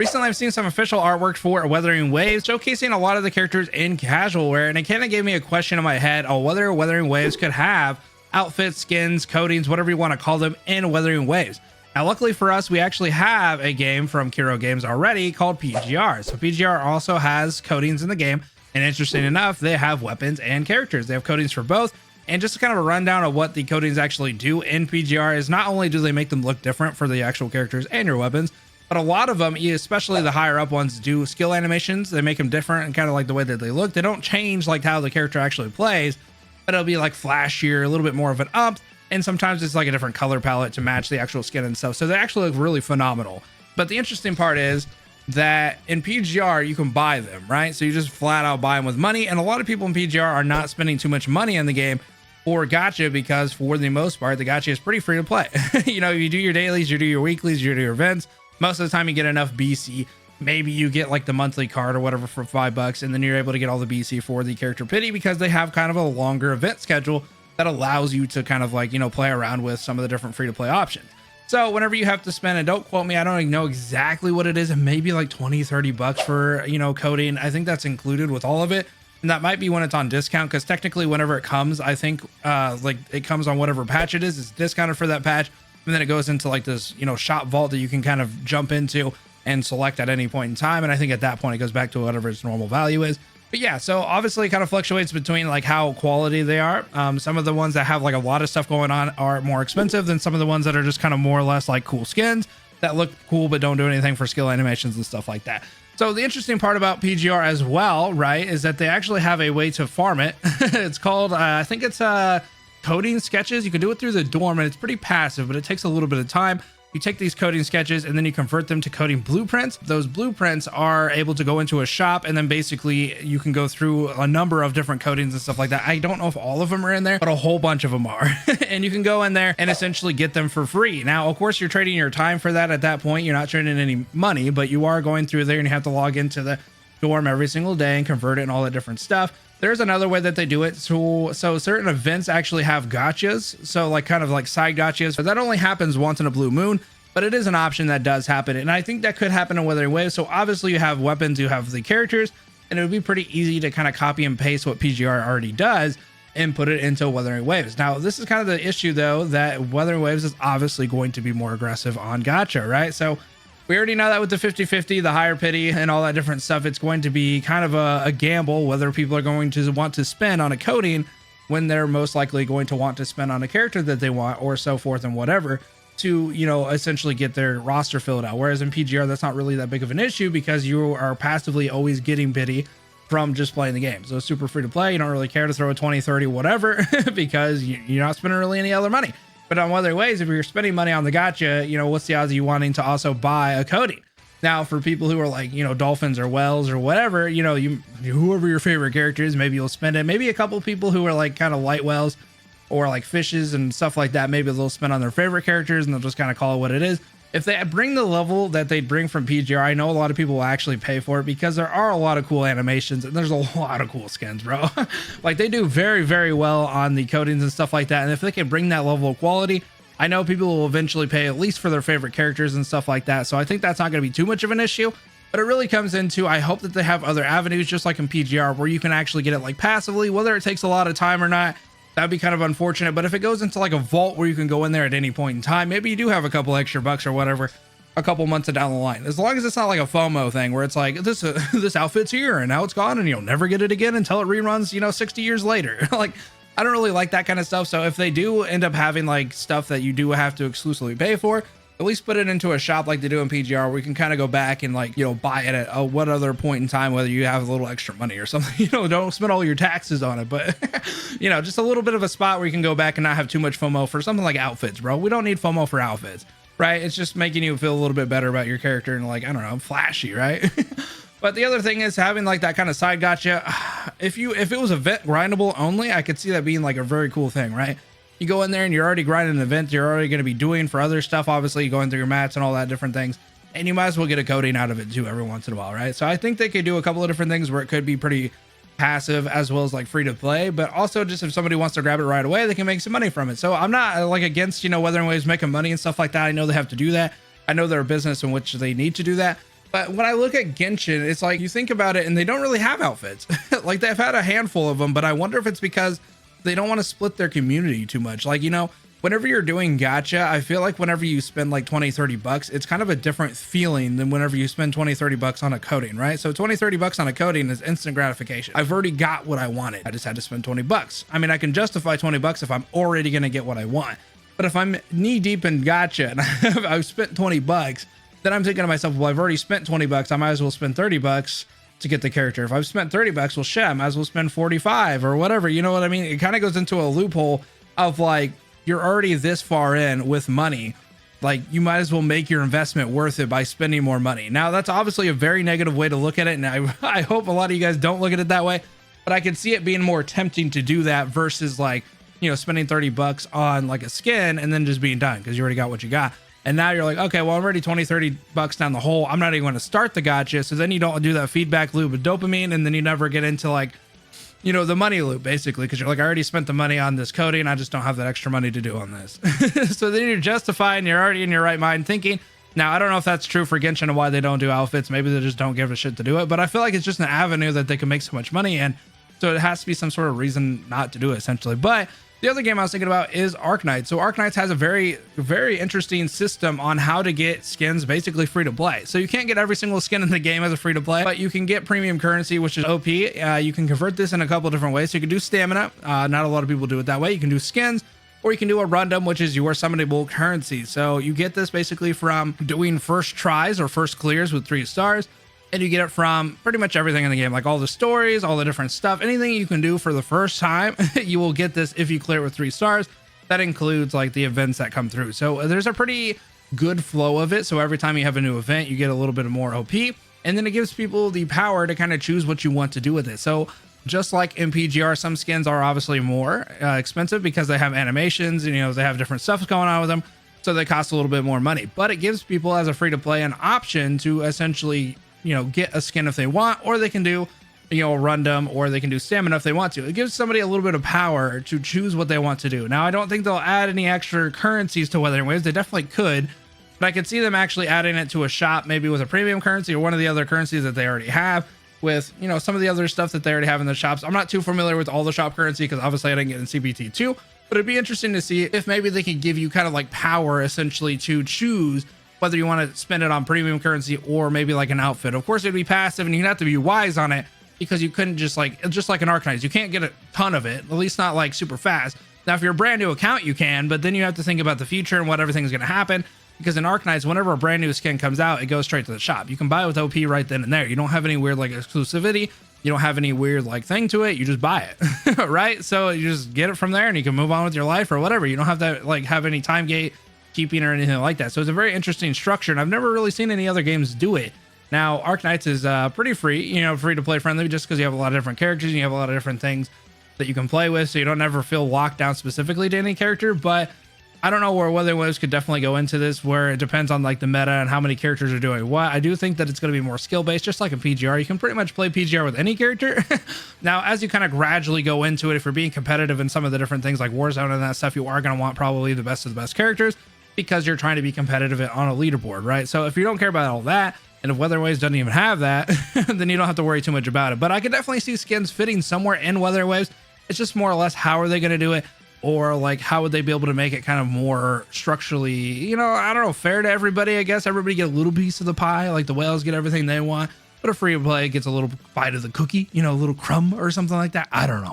Recently, I've seen some official artwork for Wuthering Waves, showcasing a lot of the characters in casual wear, and it kind of gave me a question in my head on whether Wuthering Waves could have outfits, skins, coatings, whatever you want to call them, in Wuthering Waves. Now, luckily for us, we actually have a game from Kiro Games already called PGR. So PGR also has coatings in the game, and interesting enough, they have weapons and characters. They have coatings for both. And just kind of a rundown of what the coatings actually do in PGR is not only do they make them look different for the actual characters and your weapons, but a lot of them, especially the higher up ones, do skill animations. They make them different and kind of like the way that they look. They don't change like how the character actually plays, but it'll be like flashier, a little bit more of an up. And sometimes it's like a different color palette to match the actual skin and stuff. So they actually look really phenomenal. But the interesting part is that in PGR, you can buy them, right? So you just flat out buy them with money. And a lot of people in PGR are not spending too much money in the game for gacha, because for the most part, the gacha is pretty free to play. You know, you do your dailies, you do your weeklies, you do your events. Most of the time you get enough BC. Maybe you get like the monthly card or whatever for $5, and then you're able to get all the BC for the character pity, because they have kind of a longer event schedule that allows you to kind of like, you know, play around with some of the different free to play options. So whenever you have to spend, and don't quote me, I don't even know exactly what it is, and maybe like 20-30 bucks for, you know, coding. I think that's included with all of it. And that might be when it's on discount, because technically whenever it comes, I think like it comes on whatever patch it is, it's discounted for that patch. And then it goes into like this, you know, shop vault that you can kind of jump into and select at any point in time. And I think at that point it goes back to whatever its normal value is. But yeah, so obviously it kind of fluctuates between like how quality they are. Some of the ones that have like a lot of stuff going on are more expensive than some of the ones that are just kind of more or less like cool skins that look cool but don't do anything for skill animations and stuff like that. So the interesting part about PGR as well, right, is that they actually have a way to farm it. It's called, I think it's coding sketches. You can do it through the dorm, and it's pretty passive, but it takes a little bit of time. You take these coding sketches and then you convert them to coding blueprints. Those blueprints are able to go into a shop, and then basically you can go through a number of different codings and stuff like that. I don't know if all of them are in there, but a whole bunch of them are. And you can go in there and essentially get them for free. Now, of course, you're trading your time for that at that point. You're not trading any money, but you are going through there and you have to log into the dorm every single day and convert it and all that different stuff. There's another way that they do it. So certain events actually have gotchas. So like kind of like side gotchas, but that only happens once in a blue moon, but it is an option that does happen. And I think that could happen in Wuthering Waves. So obviously you have weapons, you have the characters, and it would be pretty easy to kind of copy and paste what PGR already does and put it into Wuthering Waves. Now, this is kind of the issue though, that Wuthering Waves is obviously going to be more aggressive on gacha, right? So we already know that with the 50-50, the higher pity and all that different stuff, it's going to be kind of a gamble whether people are going to want to spend on a coding when they're most likely going to want to spend on a character that they want, or so forth and whatever, to, you know, essentially get their roster filled out. Whereas in PGR, that's not really that big of an issue, because you are passively always getting pity from just playing the game. So it's super free to play. You don't really care to throw a 20, 30, whatever, because you're not spending really any other money. But on Wuthering Waves, if you're spending money on the gacha, you know, what's the odds of you wanting to also buy a coding? Now, for people who are like, you know, dolphins or whales or whatever, you know, whoever your favorite character is, maybe you'll spend it. Maybe a couple people who are like kind of light whales or like fishes and stuff like that, maybe they'll spend on their favorite characters and they'll just kind of call it what it is. If they bring the level that they bring from PGR, I know a lot of people will actually pay for it, because there are a lot of cool animations and there's a lot of cool skins, bro. Like they do very, very well on the coatings and stuff like that. And if they can bring that level of quality, I know people will eventually pay at least for their favorite characters and stuff like that. So I think that's not going to be too much of an issue, but it really comes into, I hope that they have other avenues, just like in PGR, where you can actually get it like passively, whether it takes a lot of time or not. That'd be kind of unfortunate. But if it goes into like a vault where you can go in there at any point in time, maybe you do have a couple extra bucks or whatever a couple months down the line, as long as it's not like a FOMO thing where it's like this outfit's here and now it's gone and you'll never get it again until it reruns, you know, 60 years later. Like, I don't really like that kind of stuff. So if they do end up having like stuff that you do have to exclusively pay for, at least put it into a shop like they do in PGR, where you can kind of go back and like, you know, buy it at what other point in time, whether you have a little extra money or something. You know, don't spend all your taxes on it, but you know, just a little bit of a spot where you can go back and not have too much FOMO for something like outfits, bro. We don't need FOMO for outfits, right? It's just making you feel a little bit better about your character and like, I don't know, flashy, right? But the other thing is having like that kind of side gotcha. If it was event grindable only, I could see that being like a very cool thing, right? You go in there and you're already grinding an event you're already going to be doing for other stuff, obviously going through your mats and all that different things, and you might as well get a coding out of it too every once in a while, right? So I think they could do a couple of different things where it could be pretty passive as well as like free to play, but also just if somebody wants to grab it right away, they can make some money from it. So I'm not like against, you know, Wuthering Waves making money and stuff like that. I know they have to do that. I know they're a business in which they need to do that. But when I look at Genshin, it's like you think about it and they don't really have outfits. Like they've had a handful of them, but I wonder if it's because they don't want to split their community too much. Like, you know, whenever you're doing gacha, I feel like whenever you spend like 20-30 bucks, it's kind of a different feeling than whenever you spend 20-30 bucks on a coding, right? So 20-30 bucks on a coding is instant gratification. I've already got what I wanted. I just had to spend 20 bucks. I mean, I can justify 20 bucks if I'm already going to get what I want. But if I'm knee deep in gacha and I've spent 20 bucks, then I'm thinking to myself, well, I've already spent 20 bucks. I might as well spend 30 bucks to get the character. If I've spent 30 bucks, well, shit, I might as well spend 45 or whatever. You know what I mean? It kind of goes into a loophole of like, you're already this far in with money. Like you might as well make your investment worth it by spending more money. Now that's obviously a very negative way to look at it. And I hope a lot of you guys don't look at it that way, but I could see it being more tempting to do that versus like, you know, spending 30 bucks on like a skin and then just being done because you already got what you got. And now you're like, okay, well, I'm already 20-30 bucks down the hole. I'm not even going to start the gacha. So then you don't do that feedback loop of dopamine. And then you never get into like, you know, the money loop basically. Cause you're like, I already spent the money on this coding. I just don't have that extra money to do on this. So then you're justified and you're already in your right mind thinking. Now, I don't know if that's true for Genshin and why they don't do outfits. Maybe they just don't give a shit to do it. But I feel like it's just an avenue that they can make so much money in. So it has to be some sort of reason not to do it essentially. But the other game I was thinking about is Arknights. So Arknights has a very, very interesting system on how to get skins basically free to play. So you can't get every single skin in the game as a free to play, but you can get premium currency, which is OP. You can convert this in a couple different ways. So you can do stamina. Not a lot of people do it that way. You can do skins, or you can do a rundum, which is your summonable currency. So you get this basically from doing first tries or first clears with 3 stars. And you get it from pretty much everything in the game, like all the stories, all the different stuff, anything you can do for the first time, you will get this if you clear it with 3 stars. That includes like the events that come through. So there's a pretty good flow of it. So every time you have a new event, you get a little bit more OP, and then it gives people the power to kind of choose what you want to do with it. So just like in PGR, some skins are obviously more expensive because they have animations and, you know, they have different stuff going on with them. So they cost a little bit more money, but it gives people as a free to play an option to essentially, you know, get a skin if they want, or they can do, you know, a rundum, or they can do stamina if they want to. It gives somebody a little bit of power to choose what they want to do. Now, I don't think they'll add any extra currencies to Wuthering Waves. They definitely could, but I could see them actually adding it to a shop, maybe with a premium currency or one of the other currencies that they already have with, you know, some of the other stuff that they already have in the shops. I'm not too familiar with all the shop currency because obviously I didn't get in CBT 2, but it'd be interesting to see if maybe they could give you kind of like power essentially to choose whether you want to spend it on premium currency or maybe like an outfit. Of course, it'd be passive and you'd have to be wise on it because you couldn't just like an Arknights, you can't get a ton of it, at least not like super fast. Now, if you're a brand new account, you can, but then you have to think about the future and what everything's going to happen. Because in Arknights, whenever a brand new skin comes out, it goes straight to the shop. You can buy it with OP right then and there. You don't have any weird like exclusivity. You don't have any weird like thing to it. You just buy it, right? So you just get it from there and you can move on with your life or whatever. You don't have to like have any time gate keeping or anything like that. So it's a very interesting structure, and I've never really seen any other games do it. Now, Arknights is pretty free, you know, free to play friendly, just because you have a lot of different characters and you have a lot of different things that you can play with, so you don't ever feel locked down specifically to any character. But I don't know where Wuthering Waves could definitely go into this, where it depends on like the meta and how many characters are doing what. I do think that it's going to be more skill based, just like in PGR. You can pretty much play PGR with any character. Now, as you kind of gradually go into it, if you're being competitive in some of the different things like Warzone and that stuff, you are going to want probably the best of the best characters, because you're trying to be competitive on a leaderboard, right? So if you don't care about all that, and if Wuthering Waves doesn't even have that, then you don't have to worry too much about it. But I could definitely see skins fitting somewhere in Wuthering Waves. It's just more or less, how are they going to do it? Or like, how would they be able to make it kind of more structurally, you know, I don't know, fair to everybody, I guess. Everybody get a little piece of the pie, like the whales get everything they want, but a free to play gets a little bite of the cookie, you know, a little crumb or something like that. I don't know.